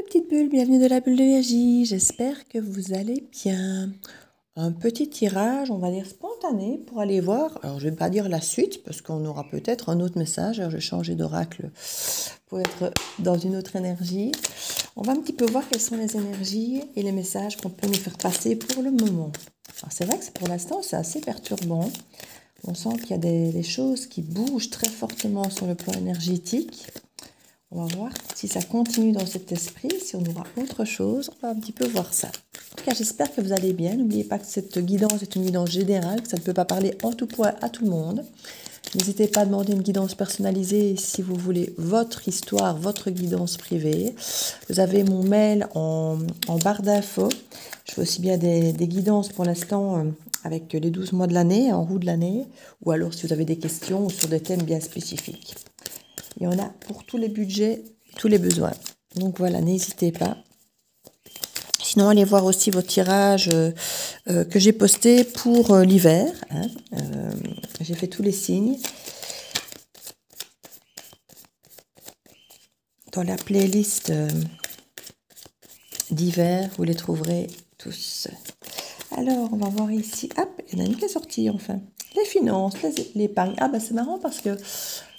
mes petites bulles, bienvenue de la bulle d'énergie, j'espère que vous allez bien. Un petit tirage, on va dire spontané, pour aller voir, alors je ne vais pas dire la suite, parce qu'on aura peut-être un autre message, alors je vais changer d'oracle pour être dans une autre énergie. On va un petit peu voir quelles sont les énergies et les messages qu'on peut nous faire passer pour le moment. Alors c'est vrai que pour l'instant c'est assez perturbant, on sent qu'il y a des choses qui bougent très fortement sur le plan énergétique. On va voir si ça continue dans cet esprit, si on aura autre chose. On va un petit peu voir ça. En tout cas, j'espère que vous allez bien. N'oubliez pas que cette guidance est une guidance générale, que ça ne peut pas parler en tout point à tout le monde. N'hésitez pas à demander une guidance personnalisée si vous voulez votre histoire, votre guidance privée. Vous avez mon mail en barre d'infos. Je fais aussi bien des guidances pour l'instant avec les 12 mois de l'année, en roue de l'année, ou alors si vous avez des questions sur des thèmes bien spécifiques. Il y en a pour tous les budgets, tous les besoins. Donc voilà, n'hésitez pas. Sinon, allez voir aussi vos tirages que j'ai postés pour l'hiver. J'ai fait tous les signes. Dans la playlist d'hiver, vous les trouverez tous. Alors, on va voir ici. Hop, il y en a une qui est sortie enfin. Les finances, l'épargne. Ah, bah c'est marrant parce que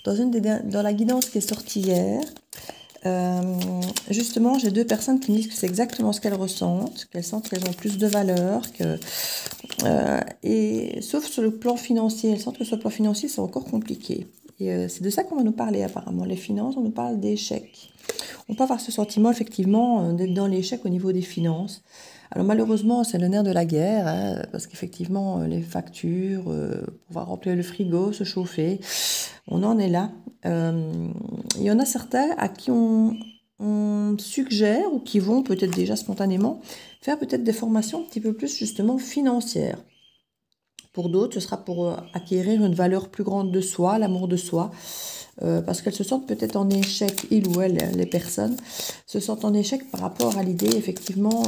dans la guidance qui est sortie hier, justement, j'ai deux personnes qui me disent que c'est exactement ce qu'elles ressentent, qu'elles sentent qu'elles ont plus de valeur, et sauf sur le plan financier, elles sentent que sur le plan financier, c'est encore compliqué. Et c'est de ça qu'on va nous parler apparemment. Les finances, on nous parle d'échecs. On peut avoir ce sentiment, effectivement, d'être dans l'échec au niveau des finances. Alors malheureusement, c'est le nerf de la guerre, hein, parce qu'effectivement, les factures, pouvoir remplir le frigo, se chauffer, on en est là. Il y en a certains à qui on suggère, ou qui vont peut-être déjà spontanément, faire peut-être des formations un petit peu plus justement financières. Pour d'autres, ce sera pour acquérir une valeur plus grande de soi, l'amour de soi. Parce qu'elles se sentent peut-être en échec, il ou elle, les personnes, se sentent en échec par rapport à l'idée, effectivement,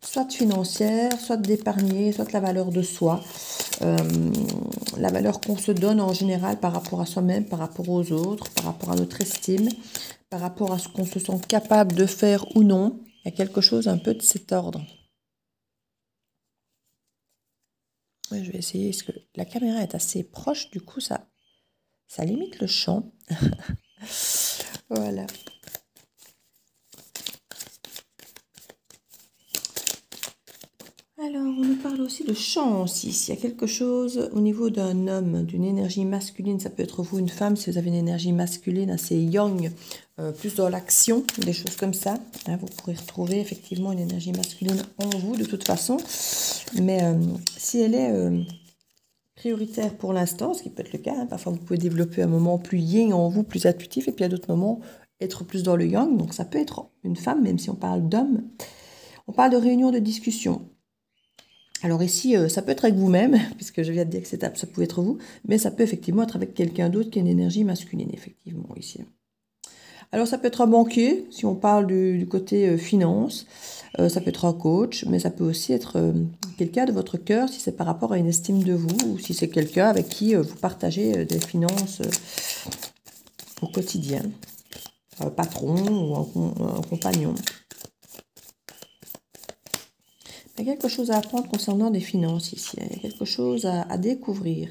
soit financière, soit d'épargner, soit la valeur de soi, la valeur qu'on se donne en général par rapport à soi-même, par rapport aux autres, par rapport à notre estime, par rapport à ce qu'on se sent capable de faire ou non. Il y a quelque chose un peu de cet ordre. Ouais, je vais essayer, parce que la caméra est assez proche, du coup, ça limite le champ. Voilà. Alors, on nous parle aussi de chance ici. Il y a quelque chose au niveau d'un homme, d'une énergie masculine. Ça peut être vous, une femme, si vous avez une énergie masculine assez young, plus dans l'action, des choses comme ça. Hein, vous pourrez retrouver effectivement une énergie masculine en vous de toute façon. Mais si elle est prioritaire pour l'instant, ce qui peut être le cas, hein, parfois vous pouvez développer un moment plus yin en vous, plus intuitif, et puis à d'autres moments, être plus dans le yang. Donc ça peut être une femme, même si on parle d'homme. On parle de réunion de discussion. Alors ici, ça peut être avec vous-même, puisque je viens de dire que ça pouvait être vous, mais ça peut effectivement être avec quelqu'un d'autre qui a une énergie masculine, effectivement, ici. Alors ça peut être un banquier, si on parle du côté finance, ça peut être un coach, mais ça peut aussi être quelqu'un de votre cœur, si c'est par rapport à une estime de vous, ou si c'est quelqu'un avec qui vous partagez des finances au quotidien, un patron ou un compagnon. Il y a quelque chose à apprendre concernant des finances ici. Il y a quelque chose à découvrir.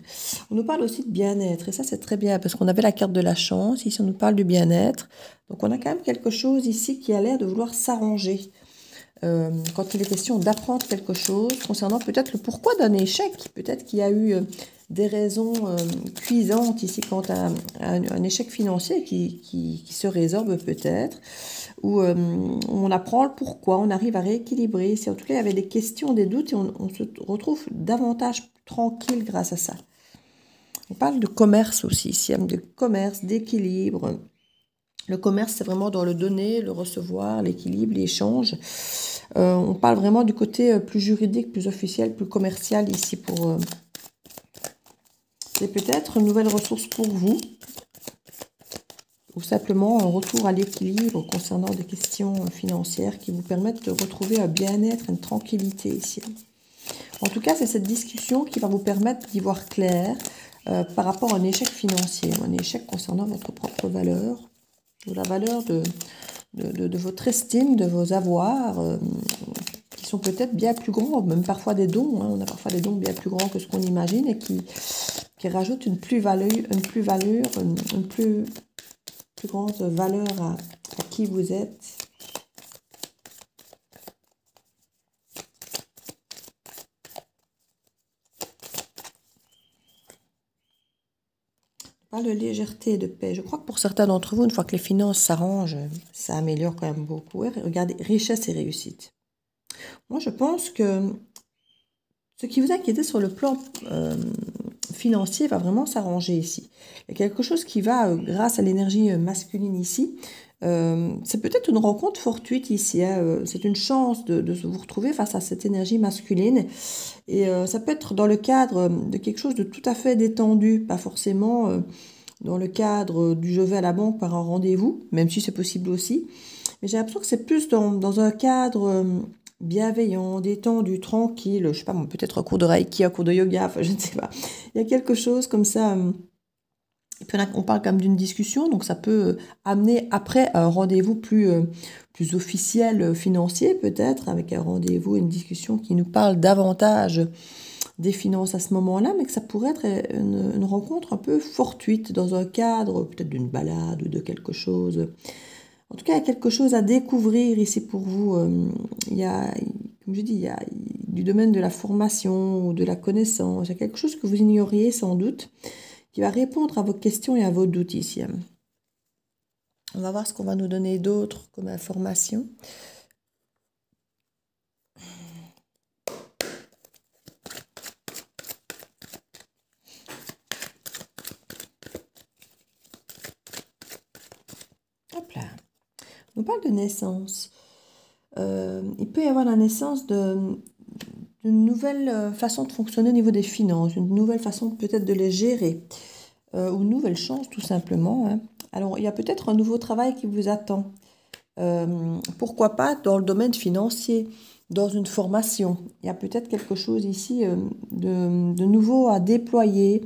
On nous parle aussi de bien-être. Et ça, c'est très bien parce qu'on avait la carte de la chance. Ici, on nous parle du bien-être. Donc, on a quand même quelque chose ici qui a l'air de vouloir s'arranger. Quand il est question d'apprendre quelque chose concernant peut-être le pourquoi d'un échec. Peut-être qu'il y a eu des raisons cuisantes ici quant à un échec financier qui se résorbe peut-être. Où on apprend le pourquoi, on arrive à rééquilibrer. Si en tout cas il y avait des questions, des doutes, et on se retrouve davantage tranquille grâce à ça. On parle de commerce aussi, ici, de commerce, d'équilibre. Le commerce, c'est vraiment dans le donner, le recevoir, l'équilibre, l'échange. On parle vraiment du côté plus juridique, plus officiel, plus commercial ici. C'est peut-être une nouvelle ressource pour vous, ou simplement un retour à l'équilibre concernant des questions financières qui vous permettent de retrouver un bien-être, une tranquillité ici. En tout cas, c'est cette discussion qui va vous permettre d'y voir clair par rapport à un échec financier, un échec concernant votre propre valeur, ou la valeur de de votre estime, de vos avoirs, qui sont peut-être bien plus grands, même parfois des dons. On a parfois des dons bien plus grands que ce qu'on imagine et qui rajoutent une plus-value, une plus grande valeur à qui vous êtes. On parle de légèreté, de paix. Je crois que pour certains d'entre vous, une fois que les finances s'arrangent, ça améliore quand même beaucoup. Regardez, richesse et réussite. Moi, je pense que ce qui vous inquiétait sur le plan financier va vraiment s'arranger ici. Il y a quelque chose qui va, grâce à l'énergie masculine ici, c'est peut-être une rencontre fortuite ici. C'est une chance de vous retrouver face à cette énergie masculine. Et ça peut être dans le cadre de quelque chose de tout à fait détendu, pas forcément dans le cadre du je vais à la banque par un rendez-vous, même si c'est possible aussi. Mais j'ai l'impression que c'est plus dans un cadre bienveillant, détendu, tranquille, je sais pas, peut-être un cours de Reiki, un cours de yoga, enfin je ne sais pas. Il y a quelque chose comme ça. Et puis on parle quand même d'une discussion, donc ça peut amener après un rendez-vous plus officiel, financier peut-être, avec un rendez-vous, une discussion qui nous parle davantage des finances à ce moment-là, mais que ça pourrait être une rencontre un peu fortuite dans un cadre peut-être d'une balade ou de quelque chose. En tout cas, il y a quelque chose à découvrir ici pour vous. Il y a, comme je dis, il y a du domaine de la formation ou de la connaissance. Il y a quelque chose que vous ignoriez sans doute, qui va répondre à vos questions et à vos doutes ici. On va voir ce qu'on va nous donner d'autre comme information. Hop là. On parle de naissance. Il peut y avoir la naissance d'une nouvelle façon de fonctionner au niveau des finances, une nouvelle façon peut-être de les gérer, ou une nouvelle chance tout simplement. Alors, il y a peut-être un nouveau travail qui vous attend. Pourquoi pas dans le domaine financier, dans une formation. Il y a peut-être quelque chose ici de nouveau à déployer,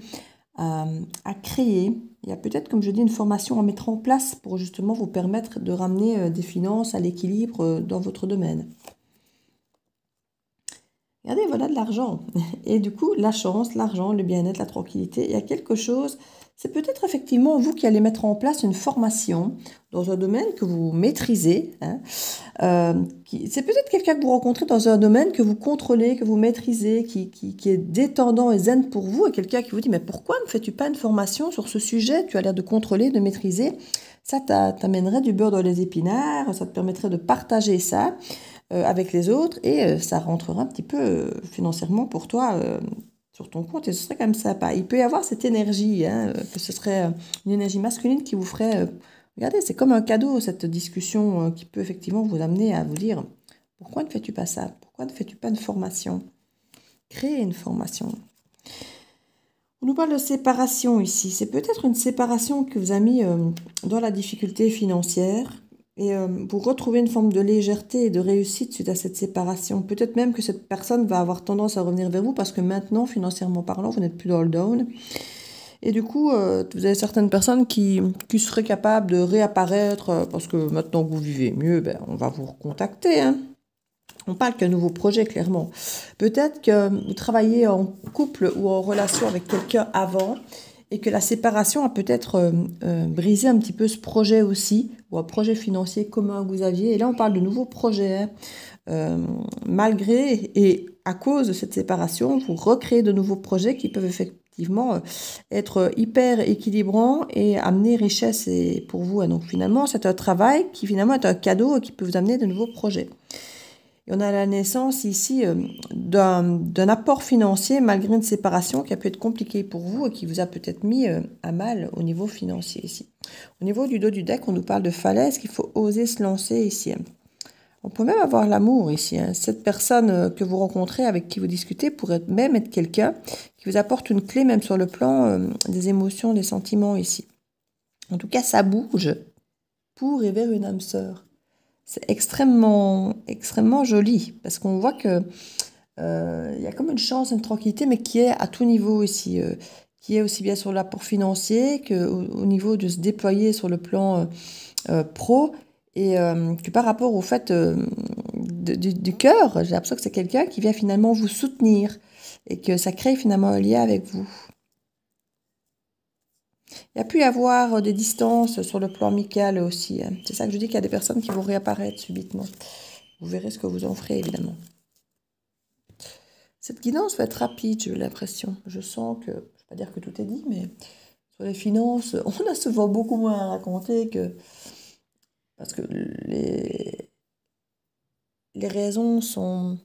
à créer. Il y a peut-être, comme je dis, une formation à mettre en place pour justement vous permettre de ramener des finances à l'équilibre dans votre domaine. Regardez, voilà de l'argent. Et du coup, la chance, l'argent, le bien-être, la tranquillité, il y a quelque chose. C'est peut-être effectivement vous qui allez mettre en place une formation dans un domaine que vous maîtrisez. C'est peut-être quelqu'un que vous rencontrez dans un domaine que vous contrôlez, que vous maîtrisez, qui est détendant et zen pour vous, et quelqu'un qui vous dit « Mais pourquoi ne fais-tu pas une formation sur ce sujet? Tu as l'air de contrôler, de maîtriser. » Ça t'amènerait du beurre dans les épinards, ça te permettrait de partager ça avec les autres, et ça rentrera un petit peu financièrement pour toi sur ton compte, et ce serait quand même sympa. Il peut y avoir cette énergie, que ce serait une énergie masculine qui vous ferait... regardez, c'est comme un cadeau, cette discussion qui peut effectivement vous amener à vous dire « Pourquoi ne fais-tu pas ça? Pourquoi ne fais-tu pas une formation ?» Créer une formation. On nous parle de séparation ici. C'est peut-être une séparation qui vous a mis dans la difficulté financière, et pour retrouver une forme de légèreté et de réussite suite à cette séparation. Peut-être même que cette personne va avoir tendance à revenir vers vous parce que maintenant, financièrement parlant, vous n'êtes plus dans le down. Et du coup, vous avez certaines personnes qui seraient capables de réapparaître parce que maintenant que vous vivez mieux, on va vous recontacter. On parle qu'un nouveau projet, clairement. Peut-être que vous travaillez en couple ou en relation avec quelqu'un avant et que la séparation a peut-être brisé un petit peu ce projet aussi, ou un projet financier commun que vous aviez. Et là, on parle de nouveaux projets. Malgré et à cause de cette séparation, vous recréez de nouveaux projets qui peuvent effectivement être hyper équilibrants et amener richesse pour vous. Donc finalement, c'est un travail qui finalement est un cadeau et qui peut vous amener de nouveaux projets. Et on a la naissance ici d'un apport financier malgré une séparation qui a pu être compliquée pour vous et qui vous a peut-être mis à mal au niveau financier ici. Au niveau du dos du deck, on nous parle de falaise, qu'il faut oser se lancer ici. On peut même avoir l'amour ici. Cette personne que vous rencontrez, avec qui vous discutez, pourrait même être quelqu'un qui vous apporte une clé même sur le plan des émotions, des sentiments ici. En tout cas, ça bouge pour et vers une âme sœur. C'est extrêmement, extrêmement joli parce qu'on voit que il y a comme une chance, une tranquillité, mais qui est à tout niveau ici, qui est aussi bien sur l'apport financier qu'au niveau de se déployer sur le plan pro, Et que par rapport au fait du cœur, j'ai l'impression que c'est quelqu'un qui vient finalement vous soutenir et que ça crée finalement un lien avec vous. Il y a pu y avoir des distances sur le plan amical aussi. Hein. C'est ça que je dis qu'il y a des personnes qui vont réapparaître subitement. Vous verrez ce que vous en ferez, évidemment. Cette guidance va être rapide, j'ai l'impression. Je sens que, je ne vais pas dire que tout est dit, mais sur les finances, on a souvent beaucoup moins à raconter que... Parce que les raisons sont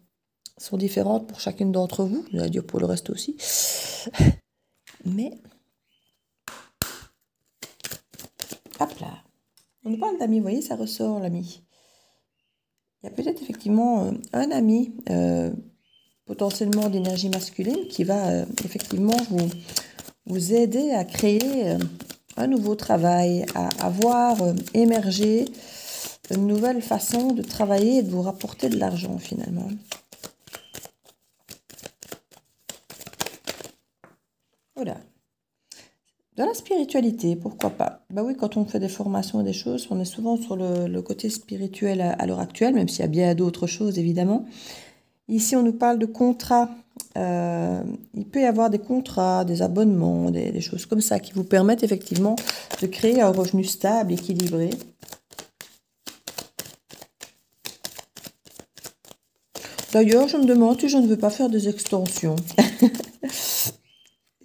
différentes pour chacune d'entre vous. Je vais dire pour le reste aussi. Mais... Hop là. On nous parle d'amis, vous voyez, ça ressort, l'ami. Il y a peut-être effectivement un ami, potentiellement d'énergie masculine, qui va effectivement vous aider à créer un nouveau travail, à voir émerger une nouvelle façon de travailler et de vous rapporter de l'argent finalement. Voilà. De la spiritualité, pourquoi pas? Bah oui, quand on fait des formations et des choses, on est souvent sur le côté spirituel à l'heure actuelle, même s'il y a bien d'autres choses évidemment. Ici, on nous parle de contrats. Il peut y avoir des contrats, des abonnements, des choses comme ça qui vous permettent effectivement de créer un revenu stable, équilibré. D'ailleurs, je me demande si je ne veux pas faire des extensions.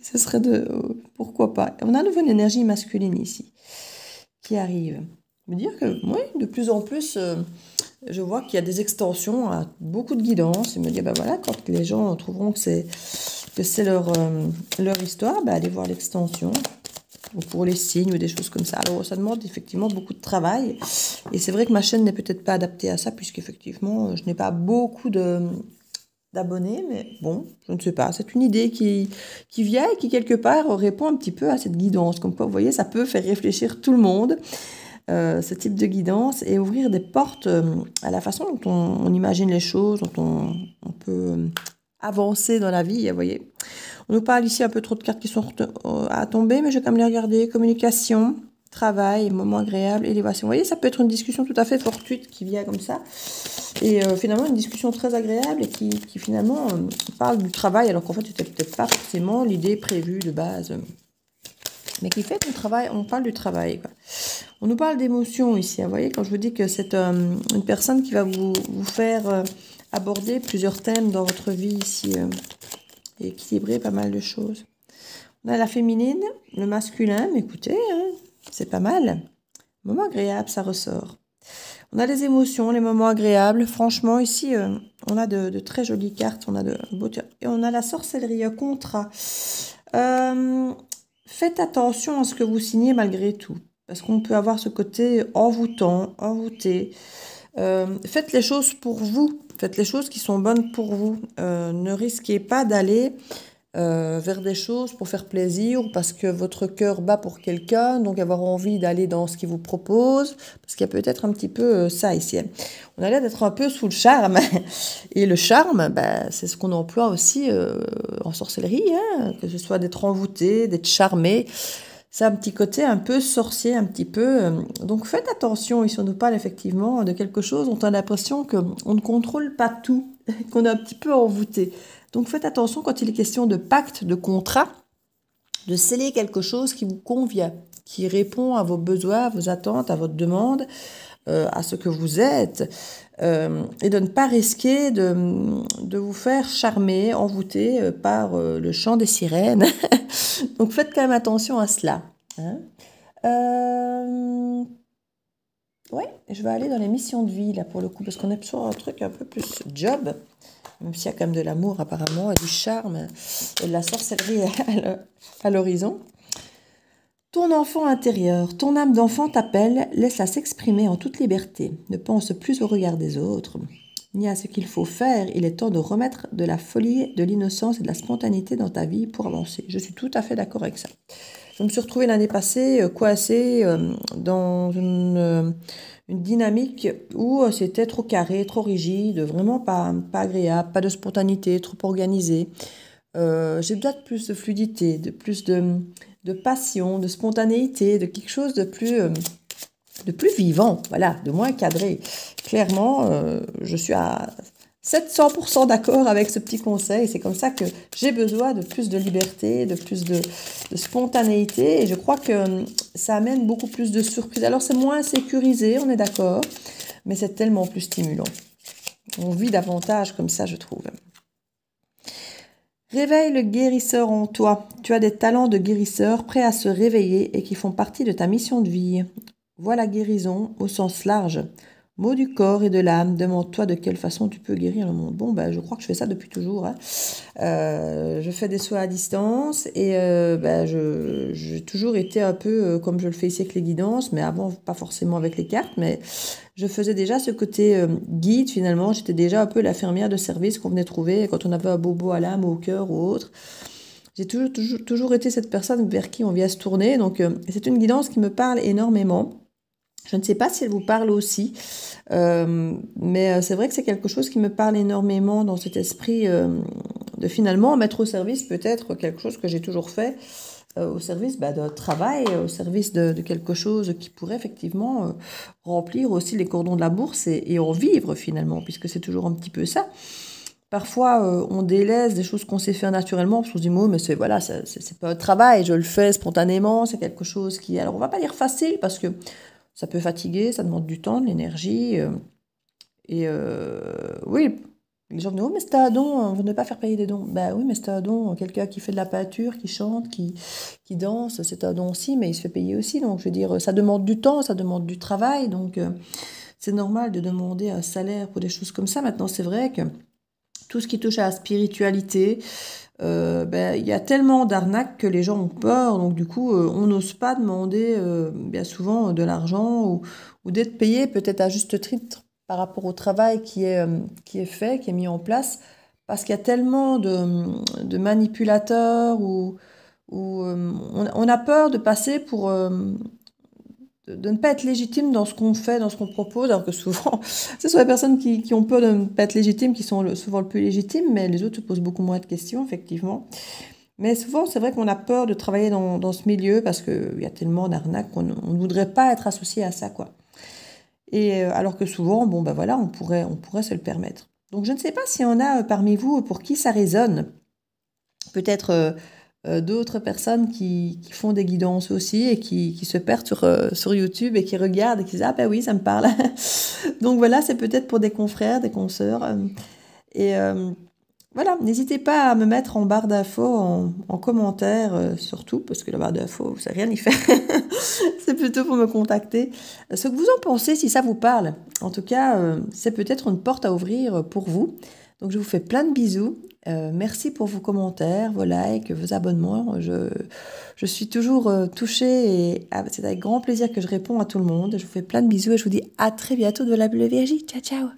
Ce serait de... pourquoi pas. On a à nouveau une énergie masculine ici qui arrive. Me dire que, oui, de plus en plus... je vois qu'il y a des extensions à beaucoup de guidance. Et me dire, ben voilà, quand les gens trouveront que c'est leur histoire, ben allez voir l'extension. Ou pour les signes ou des choses comme ça. Alors, ça demande effectivement beaucoup de travail. Et c'est vrai que ma chaîne n'est peut-être pas adaptée à ça, puisqu'effectivement, je n'ai pas beaucoup d'abonnés. Mais bon, je ne sais pas. C'est une idée qui vient et qui, quelque part, répond un petit peu à cette guidance. Comme quoi, vous voyez, ça peut faire réfléchir tout le monde. Ce type de guidance et ouvrir des portes à la façon dont on imagine les choses, dont on peut avancer dans la vie, vous voyez. On nous parle ici un peu trop de cartes qui sont à tomber, mais je vais quand même les regarder. Communication, travail, moment agréable, élévation. Vous voyez, ça peut être une discussion tout à fait fortuite qui vient comme ça. Et finalement, une discussion très agréable et qui finalement parle du travail, alors qu'en fait, c'était peut-être pas forcément l'idée prévue de base. Mais qui fait qu'on travaille, on parle du travail, quoi. On nous parle d'émotions ici. Vous voyez, quand je vous dis que c'est une personne qui va vous faire aborder plusieurs thèmes dans votre vie ici et équilibrer pas mal de choses. On a la féminine, le masculin, mais écoutez, hein, c'est pas mal. Moment agréable, ça ressort. On a les émotions, les moments agréables. Franchement, ici, on a de très jolies cartes. On a de beaux... Et on a la sorcellerie, un contrat. Faites attention à ce que vous signez malgré tout. Parce qu'on peut avoir ce côté envoûtant, envoûté. Faites les choses pour vous. Faites les choses qui sont bonnes pour vous. Ne risquez pas d'aller vers des choses pour faire plaisir ou parce que votre cœur bat pour quelqu'un, donc avoir envie d'aller dans ce qu'il vous propose. Parce qu'il y a peut-être un petit peu ça ici. On a l'air d'être un peu sous le charme. Et le charme, bah, c'est ce qu'on emploie aussi en sorcellerie, hein, que ce soit d'être envoûté, d'être charmé. C'est un petit côté un peu sorcier, un petit peu. Donc faites attention, ici on nous parle effectivement de quelque chose dont on a l'impression qu'on ne contrôle pas tout, qu'on est un petit peu envoûté. Donc faites attention quand il est question de pacte, de contrat, de sceller quelque chose qui vous convient, qui répond à vos besoins, à vos attentes, à votre demande, à ce que vous êtes, et de ne pas risquer de vous faire charmer, envoûter par le chant des sirènes. Donc faites quand même attention à cela. Hein. Ouais, je vais aller dans les missions de vie là pour le coup, parce qu'on est sur un truc un peu plus job, même s'il y a quand même de l'amour apparemment, et du charme, et de la sorcellerie à l'horizon. Ton enfant intérieur, ton âme d'enfant t'appelle, laisse-la s'exprimer en toute liberté. Ne pense plus au regard des autres, ni à ce qu'il faut faire. Il est temps de remettre de la folie, de l'innocence et de la spontanéité dans ta vie pour avancer. Je suis tout à fait d'accord avec ça. Je me suis retrouvée l'année passée coincée dans une dynamique où c'était trop carré, trop rigide, vraiment pas agréable, pas de spontanéité, trop organisé. J'ai besoin de plus de fluidité, de plus de passion, de spontanéité, de quelque chose de plus de plus vivant, voilà, de moins cadré. Clairement, je suis à 700% d'accord avec ce petit conseil. C'est comme ça que j'ai besoin de plus de liberté, de plus de spontanéité. Et je crois que ça amène beaucoup plus de surprises. Alors, c'est moins sécurisé, on est d'accord, mais c'est tellement plus stimulant. On vit davantage comme ça, je trouve. Réveille le guérisseur en toi. Tu as des talents de guérisseur prêts à se réveiller et qui font partie de ta mission de vie. Vois la guérison au sens large. Mot du corps et de l'âme, demande-toi de quelle façon tu peux guérir le monde. Bon, ben, je crois que je fais ça depuis toujours. Hein. Je fais des soins à distance et j'ai toujours été un peu comme je le fais ici avec les guidances, mais avant, pas forcément avec les cartes, mais je faisais déjà ce côté guide finalement. J'étais déjà un peu l'infirmière de service qu'on venait trouver quand on avait un bobo à l'âme ou au cœur ou autre. J'ai toujours été cette personne vers qui on vient se tourner. Donc, c'est une guidance qui me parle énormément. Je ne sais pas si elle vous parle aussi, mais c'est vrai que c'est quelque chose qui me parle énormément dans cet esprit de finalement mettre au service peut-être quelque chose que j'ai toujours fait, au service d'un travail, au service de quelque chose qui pourrait effectivement remplir aussi les cordons de la bourse et en vivre finalement, puisque c'est toujours un petit peu ça. Parfois, on délaisse des choses qu'on sait faire naturellement, parce qu'on se dit, mais c'est voilà, c'est pas un travail, je le fais spontanément, c'est quelque chose qui... Alors, on va pas dire facile, parce que ça peut fatiguer, ça demande du temps, de l'énergie. Oui, les gens me disent, oh, mais c'est un don, vous ne pas faire payer des dons. Ben oui, mais c'est un don. Quelqu'un qui fait de la peinture, qui chante, qui danse, c'est un don aussi, mais il se fait payer aussi. Donc, je veux dire, ça demande du temps, ça demande du travail. Donc, c'est normal de demander un salaire pour des choses comme ça. Maintenant, c'est vrai que tout ce qui touche à la spiritualité, il y a tellement d'arnaques que les gens ont peur, donc du coup, on n'ose pas demander bien souvent de l'argent ou d'être payé peut-être à juste titre par rapport au travail qui est fait, qui est mis en place, parce qu'il y a tellement de manipulateurs ou on a peur de passer pour... de ne pas être légitime dans ce qu'on fait, dans ce qu'on propose, alors que souvent, ce sont les personnes qui ont peur de ne pas être légitimes qui sont souvent le plus légitimes, mais les autres se posent beaucoup moins de questions, effectivement. Mais souvent, c'est vrai qu'on a peur de travailler dans ce milieu parce qu'il y a tellement d'arnaques qu'on ne voudrait pas être associé à ça, quoi. Et alors que souvent, bon, ben voilà, on pourrait se le permettre. Donc, je ne sais pas s'il y en a parmi vous pour qui ça résonne. Peut-être d'autres personnes qui font des guidances aussi et qui se perdent sur YouTube et qui regardent et qui disent « Ah ben oui, ça me parle ». Donc voilà, c'est peut-être pour des confrères, des consoeurs. Voilà, n'hésitez pas à me mettre en barre d'infos, en commentaire, surtout, parce que la barre d'infos, vous savez rien y faire. C'est plutôt pour me contacter. Ce que vous en pensez, si ça vous parle. En tout cas, c'est peut-être une porte à ouvrir pour vous. Donc, je vous fais plein de bisous. Merci pour vos commentaires, vos likes, vos abonnements. Je suis toujours touchée et c'est avec grand plaisir que je réponds à tout le monde. Je vous fais plein de bisous et je vous dis à très bientôt de la Bulle Viergie. Ciao, ciao!